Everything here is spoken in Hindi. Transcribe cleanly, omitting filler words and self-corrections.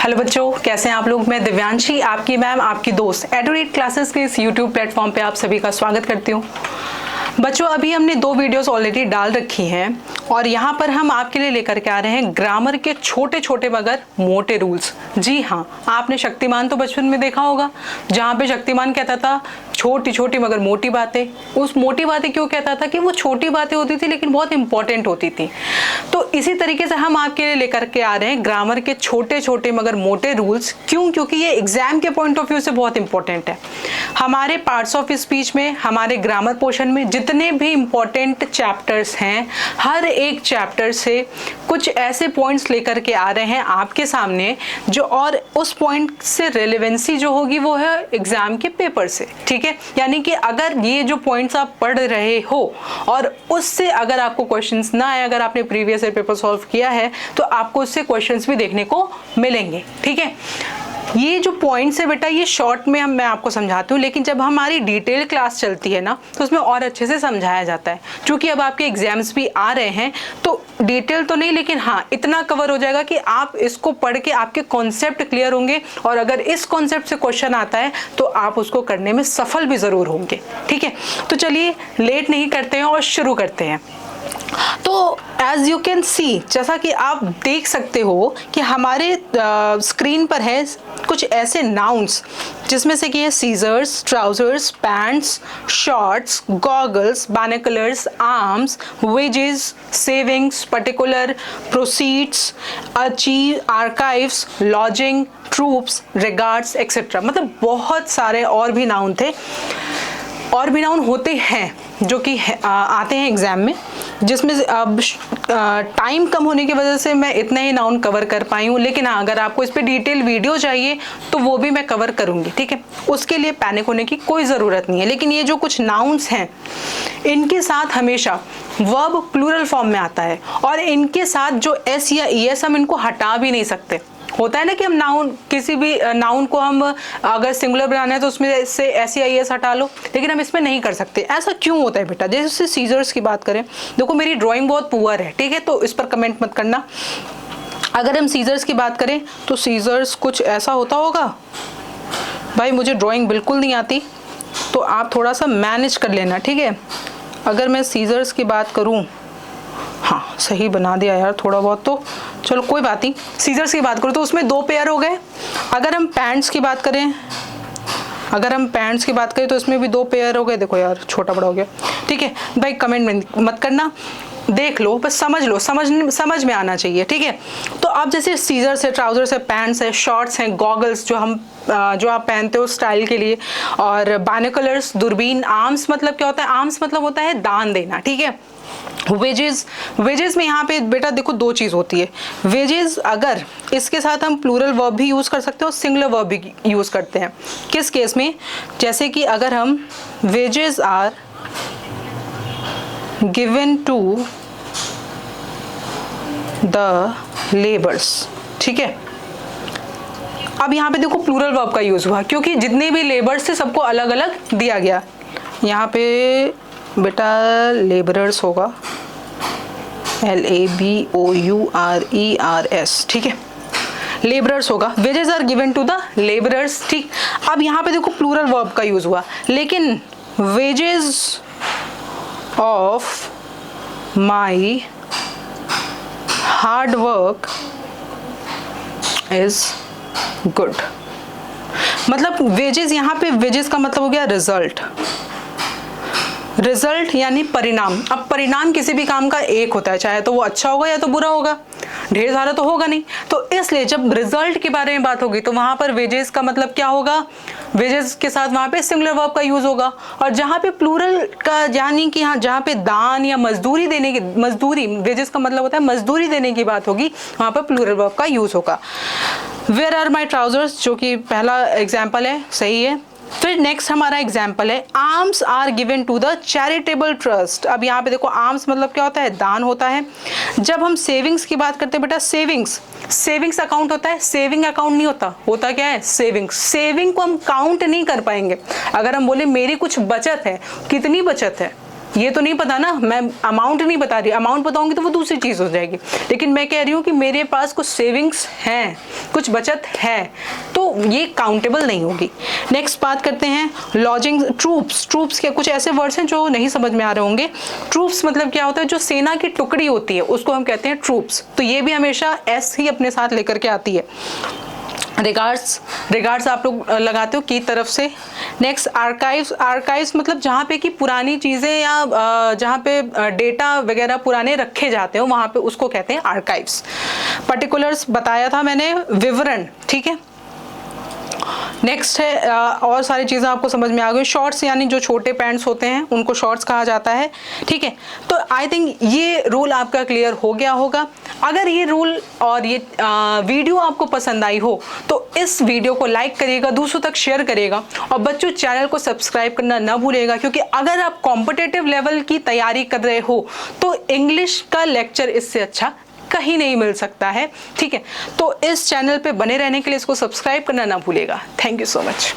हेलो बच्चों, कैसे हैं आप लोग। मैं दिव्यांशी, आपकी मैम, आपकी दोस्त एडुरीड क्लासेस के इस यूट्यूब प्लेटफॉर्म पे आप सभी का स्वागत करती हूँ। बच्चों, अभी हमने 2 वीडियोस ऑलरेडी डाल रखी हैं और यहाँ पर हम आपके लिए लेकर के आ रहे हैं ग्रामर के छोटे छोटे मगर मोटे रूल्स। जी हाँ, आपने शक्तिमान तो बचपन में देखा होगा, जहाँ पे शक्तिमान कहता था छोटी छोटी मगर मोटी बातें। उस मोटी बातें क्यों कहता था कि वो छोटी बातें होती थी लेकिन बहुत इंपॉर्टेंट होती थी। तो इसी तरीके से हम आपके लिए लेकर के आ रहे हैं ग्रामर के छोटे छोटे मगर मोटे रूल्स। क्यों? क्योंकि ये एग्जाम के पॉइंट ऑफ व्यू से बहुत इंपॉर्टेंट है। हमारे पार्ट्स ऑफ स्पीच में, हमारे ग्रामर पोर्शन में जितने भी इंपॉर्टेंट चैप्टर्स हैं, हर एक चैप्टर से कुछ ऐसे पॉइंट्स लेकर के आ रहे हैं आपके सामने जो, और उस पॉइंट से रेलेवेंसी जो होगी वो है एग्जाम के पेपर से। ठीक है, यानी कि अगर ये जो पॉइंट्स आप पढ़ रहे हो और उससे अगर आपको क्वेश्चंस ना आए, अगर आपने प्रीवियस ईयर पेपर सॉल्व किया है तो आपको उससे क्वेश्चंस भी देखने को मिलेंगे। ठीक है, ये जो पॉइंट्स है बेटा, ये शॉर्ट में मैं आपको समझाती हूँ, लेकिन जब हमारी डिटेल क्लास चलती है ना तो उसमें और अच्छे से समझाया जाता है। क्योंकि अब आपके एग्जाम्स भी आ रहे हैं तो डिटेल तो नहीं, लेकिन हाँ इतना कवर हो जाएगा कि आप इसको पढ़ के आपके कॉन्सेप्ट क्लियर होंगे, और अगर इस कॉन्सेप्ट से क्वेश्चन आता है तो आप उसको करने में सफल भी जरूर होंगे। ठीक है, तो चलिए लेट नहीं करते हैं और शुरू करते हैं। तो एज यू कैन सी, जैसा कि आप देख सकते हो कि हमारे स्क्रीन पर है कुछ ऐसे नाउन्स जिसमें से कि है scissors, trousers, pants, shorts, goggles, binoculars, arms, wages, savings, particular, proceeds, achieve, archives, lodging, troops, regards etcetera. मतलब बहुत सारे और भी नाउन थे, और भी नाउन होते हैं जो कि आते हैं एग्जाम में, जिसमें अब टाइम कम होने की वजह से मैं इतना ही नाउन कवर कर पाई हूँ। लेकिन हाँ, अगर आपको इस पे डिटेल वीडियो चाहिए तो वो भी मैं कवर करूँगी। ठीक है, उसके लिए पैनिक होने की कोई ज़रूरत नहीं है। लेकिन ये जो कुछ नाउन्स हैं इनके साथ हमेशा वर्ब प्लूरल फॉर्म में आता है, और इनके साथ जो एस या ई एस हम इनको हटा भी नहीं सकते। होता है ना कि हम नाउन, किसी भी नाउन को हम अगर सिंगुलर बनाना है तो उसमें से एस या ई एस हटा लो, लेकिन हम इसमें नहीं कर सकते। ऐसा क्यों होता है बेटा? जैसे सीजर्स की बात करें, देखो मेरी ड्राइंग बहुत पुअर है, ठीक है, तो इस पर कमेंट मत करना। अगर हम सीजर्स की बात करें तो सीजर्स कुछ ऐसा होता होगा। भाई मुझे ड्राइंग बिल्कुल नहीं आती, तो आप थोड़ा सा मैनेज कर लेना। ठीक है, अगर मैं सीजर्स की बात करूँ, हाँ सही बना दिया यार थोड़ा बहुत, तो चलो कोई बात नहीं। सीजर्स की बात करूँ तो उसमें 2 पेयर हो गए। अगर हम पैंट्स की बात करें, तो इसमें भी 2 पेयर हो गए। देखो यार छोटा बड़ा हो गया। ठीक है भाई, कमेंट में मत करना, देख लो बस, समझ लो, समझ में आना चाहिए। ठीक है, तो अब जैसे सीजर्स है, ट्राउजर्स है, पैंट्स है, शॉर्ट्स हैं, गॉगल्स जो आप पहनते हो स्टाइल के लिए, और बाइनोकुलर्स, दूरबीन, आर्म्स मतलब क्या होता है? आर्म्स मतलब होता है दान देना। ठीक है, वेजेस में यहाँ पे बेटा देखो 2 चीज़ होती है। वेजेस, अगर इसके साथ हम प्लूरल वर्ब भी यूज़ कर सकते हो, सिंगुलर वर्ब भी यूज़ करते हैं। किस केस में? जैसे कि अगर हम wages are given to the labours. ठीक है, अब यहाँ पे देखो प्लूरल वर्ब का यूज़ हुआ, क्योंकि जितने भी लेबर्स थे सबको अलग अलग दिया गया। यहाँ पे बेटा लेबरर्स होगा, LABOURERS। ठीक है, लेबरर्स होगा। Wages are given to the labourers. ठीक, अब यहाँ पे देखो प्लूरल वर्ब का यूज हुआ, लेकिन wages of my hard work is good. मतलब वेजेस, यहाँ पे वेजेस का मतलब हो गया रिजल्ट। रिजल्ट यानी परिणाम। अब परिणाम किसी भी काम का एक होता है, चाहे तो वो अच्छा होगा या तो बुरा होगा, ढेर सारा तो होगा नहीं। तो इसलिए जब रिजल्ट के बारे में बात होगी तो वहां पर वेजेस का मतलब क्या होगा? वेजेस के साथ वहां पे सिंगुलर वर्ब का यूज होगा। और जहां पे प्लूरल का, यानी कि हाँ जहां पे दान या मजदूरी देने की, मजदूरी वेजेस का मतलब होता है मजदूरी देने की बात होगी, वहां पर प्लूरल वर्ब का यूज होगा। वेयर आर माई ट्राउजर्स, जो कि पहला एग्जाम्पल है, सही है। फिर नेक्स्ट हमारा एग्जाम्पल है, arms are given to the charitable trust. अब यहाँ पे देखो आर्म्स मतलब क्या होता है? दान होता है। जब हम सेविंग्स की बात करते हैं बेटा, सेविंग्स अकाउंट होता है, सेविंग अकाउंट नहीं होता। होता क्या है? सेविंग को हम काउंट नहीं कर पाएंगे। अगर हम बोले मेरी कुछ बचत है, कितनी बचत है? ये तो नहीं पता ना, मैं अमाउंट नहीं बता रही, अमाउंट बताऊंगी तो वो दूसरी चीज़ हो जाएगी, लेकिन मैं कह रही हूँ कि मेरे पास कुछ सेविंग्स हैं, कुछ बचत है, तो ये काउंटेबल नहीं होगी। नेक्स्ट बात करते हैं लॉजिंग। ट्रूप्स के कुछ ऐसे वर्ड्स हैं जो नहीं समझ में आ रहे होंगे। ट्रूप्स मतलब क्या होता है, जो सेना की टुकड़ी होती है उसको हम कहते हैं ट्रूप्स, तो ये भी हमेशा एस ही अपने साथ लेकर के आती है। रिगार्ड्स आप लोग लगाते हो की तरफ से। नेक्स्ट आर्काइव्स मतलब जहाँ पे कि पुरानी चीज़ें या जहाँ पे डेटा वगैरह पुराने रखे जाते हो वहाँ पे उसको कहते हैं आर्काइव्स। पर्टिकुलर्स बताया था मैंने, विवरण, ठीक है। नेक्स्ट है और सारी चीज़ें आपको समझ में आ गई। शॉर्ट्स यानी जो छोटे पैंट्स होते हैं उनको शॉर्ट्स कहा जाता है, ठीक है। तो आई थिंक ये रूल आपका क्लियर हो गया होगा। अगर ये रूल और ये वीडियो आपको पसंद आई हो तो इस वीडियो को लाइक करिएगा, दूसरों तक शेयर करिएगा, और बच्चों चैनल को सब्सक्राइब करना ना भूलिएगा, क्योंकि अगर आप कॉम्पिटिटिव लेवल की तैयारी कर रहे हो तो इंग्लिश का लेक्चर इससे अच्छा कहीं नहीं मिल सकता है, ठीक है। तो इस चैनल पे बने रहने के लिए इसको सब्सक्राइब करना ना भूलिएगा। Thank you so much.